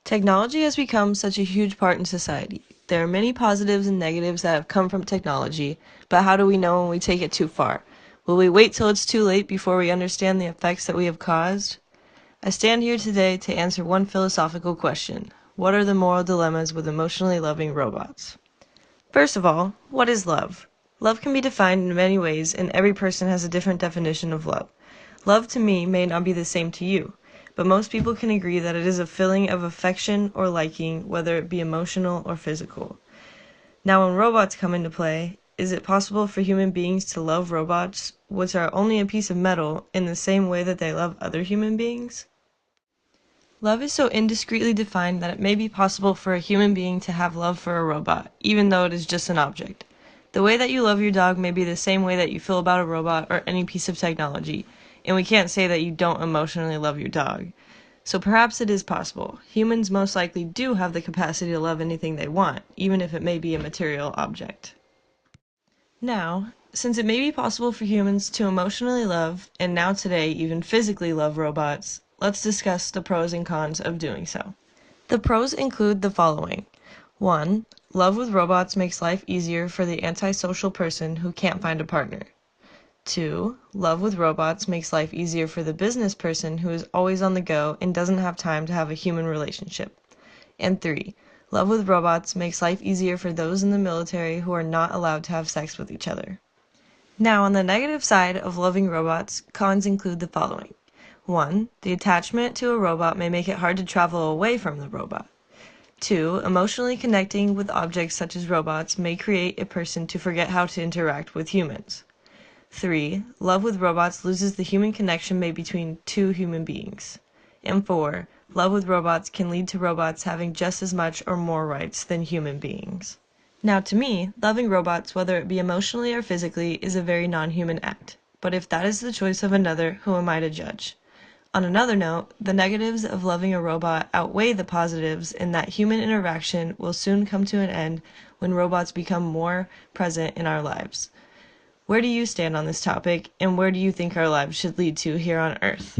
Technology has become such a huge part in society. There are many positives and negatives that have come from technology, but how do we know when we take it too far? Will we wait till it's too late before we understand the effects that we have caused? I stand here today to answer one philosophical question. What are the moral dilemmas with emotionally loving robots? First of all, what is love? Love can be defined in many ways, and every person has a different definition of love. Love to me may not be the same to you, but most people can agree that it is a feeling of affection or liking, whether it be emotional or physical. Now, when robots come into play, is it possible for human beings to love robots, which are only a piece of metal, in the same way that they love other human beings? Love is so indiscreetly defined that it may be possible for a human being to have love for a robot, even though it is just an object. The way that you love your dog may be the same way that you feel about a robot or any piece of technology, and we can't say that you don't emotionally love your dog. So perhaps it is possible. Humans most likely do have the capacity to love anything they want, even if it may be a material object. Now, since it may be possible for humans to emotionally love, and now today even physically love robots, let's discuss the pros and cons of doing so. The pros include the following. 1. Love with robots makes life easier for the antisocial person who can't find a partner. 2. Love with robots makes life easier for the business person who is always on the go and doesn't have time to have a human relationship. And 3. Love with robots makes life easier for those in the military who are not allowed to have sex with each other. Now, on the negative side of loving robots, cons include the following. 1. The attachment to a robot may make it hard to travel away from the robot. 2. Emotionally connecting with objects such as robots may create a person to forget how to interact with humans. 3. Love with robots loses the human connection made between two human beings. And 4. Love with robots can lead to robots having just as much or more rights than human beings. Now, to me, loving robots, whether it be emotionally or physically, is a very non-human act. But if that is the choice of another, who am I to judge? On another note, the negatives of loving a robot outweigh the positives in that human interaction will soon come to an end when robots become more present in our lives. Where do you stand on this topic, and where do you think our lives should lead to here on Earth?